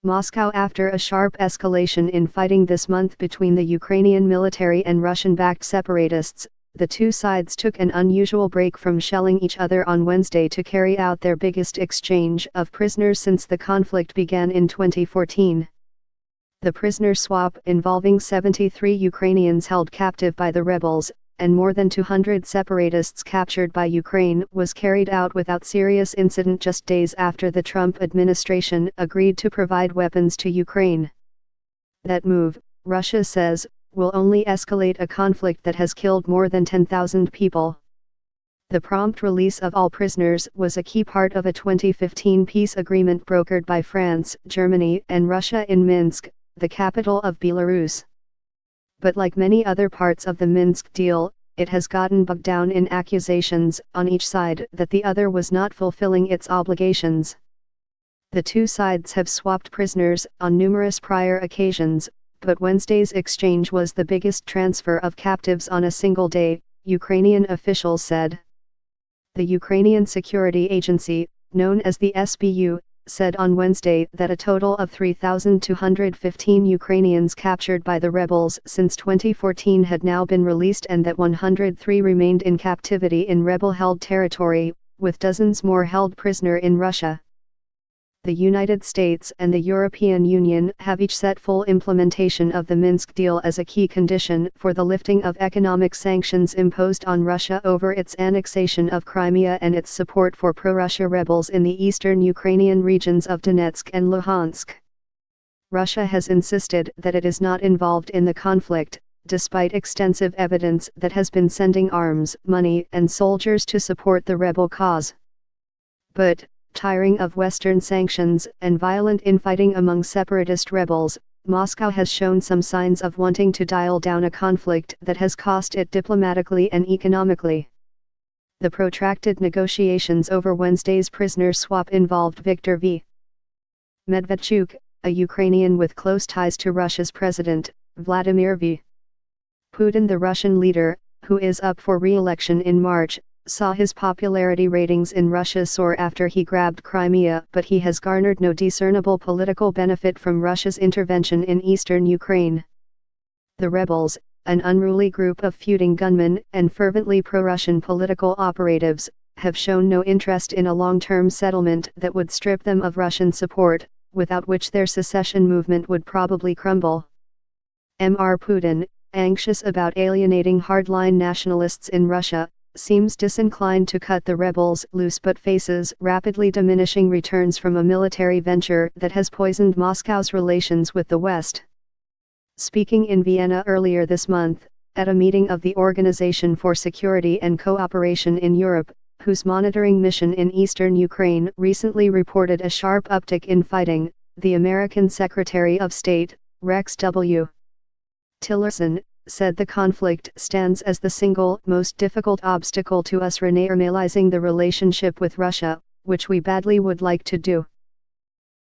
Moscow. After a sharp escalation in fighting this month between the Ukrainian military and Russian-backed separatists, the two sides took an unusual break from shelling each other on Wednesday to carry out their biggest exchange of prisoners since the conflict began in 2014. The prisoner swap, involving 73 Ukrainians held captive by the rebels, and more than 200 separatists captured by Ukraine, was carried out without serious incident just days after the Trump administration agreed to provide weapons to Ukraine. That move, Russia says, will only escalate a conflict that has killed more than 10,000 people. The prompt release of all prisoners was a key part of a 2015 peace agreement brokered by France, Germany, and Russia in Minsk, the capital of Belarus. But like many other parts of the Minsk deal, it has gotten bogged down in accusations on each side that the other was not fulfilling its obligations. The two sides have swapped prisoners on numerous prior occasions, but Wednesday's exchange was the biggest transfer of captives on a single day, Ukrainian officials said. The Ukrainian Security Agency, known as the SBU, said on Wednesday that a total of 3,215 Ukrainians captured by the rebels since 2014 had now been released and that 103 remained in captivity in rebel-held territory, with dozens more held prisoner in Russia. The United States and the European Union have each set full implementation of the Minsk deal as a key condition for the lifting of economic sanctions imposed on Russia over its annexation of Crimea and its support for pro-Russia rebels in the eastern Ukrainian regions of Donetsk and Luhansk. Russia has insisted that it is not involved in the conflict, despite extensive evidence that has been sending arms, money, and soldiers to support the rebel cause. But, tiring of Western sanctions and violent infighting among separatist rebels, Moscow has shown some signs of wanting to dial down a conflict that has cost it diplomatically and economically. The protracted negotiations over Wednesday's prisoner swap involved Viktor V. Medvedchuk, a Ukrainian with close ties to Russia's president, Vladimir V. Putin. The Russian leader, who is up for re-election in March, saw his popularity ratings in Russia soar after he grabbed Crimea, but he has garnered no discernible political benefit from Russia's intervention in eastern Ukraine. The rebels, an unruly group of feuding gunmen and fervently pro-Russian political operatives, have shown no interest in a long-term settlement that would strip them of Russian support, without which their secession movement would probably crumble. Mr. Putin, anxious about alienating hardline nationalists in Russia, seems disinclined to cut the rebels loose but faces rapidly diminishing returns from a military venture that has poisoned Moscow's relations with the West. Speaking in Vienna earlier this month, at a meeting of the Organization for Security and Cooperation in Europe, whose monitoring mission in eastern Ukraine recently reported a sharp uptick in fighting, the American Secretary of State, Rex W. Tillerson, said the conflict stands as the single most difficult obstacle to us normalizing the relationship with Russia, which we badly would like to do.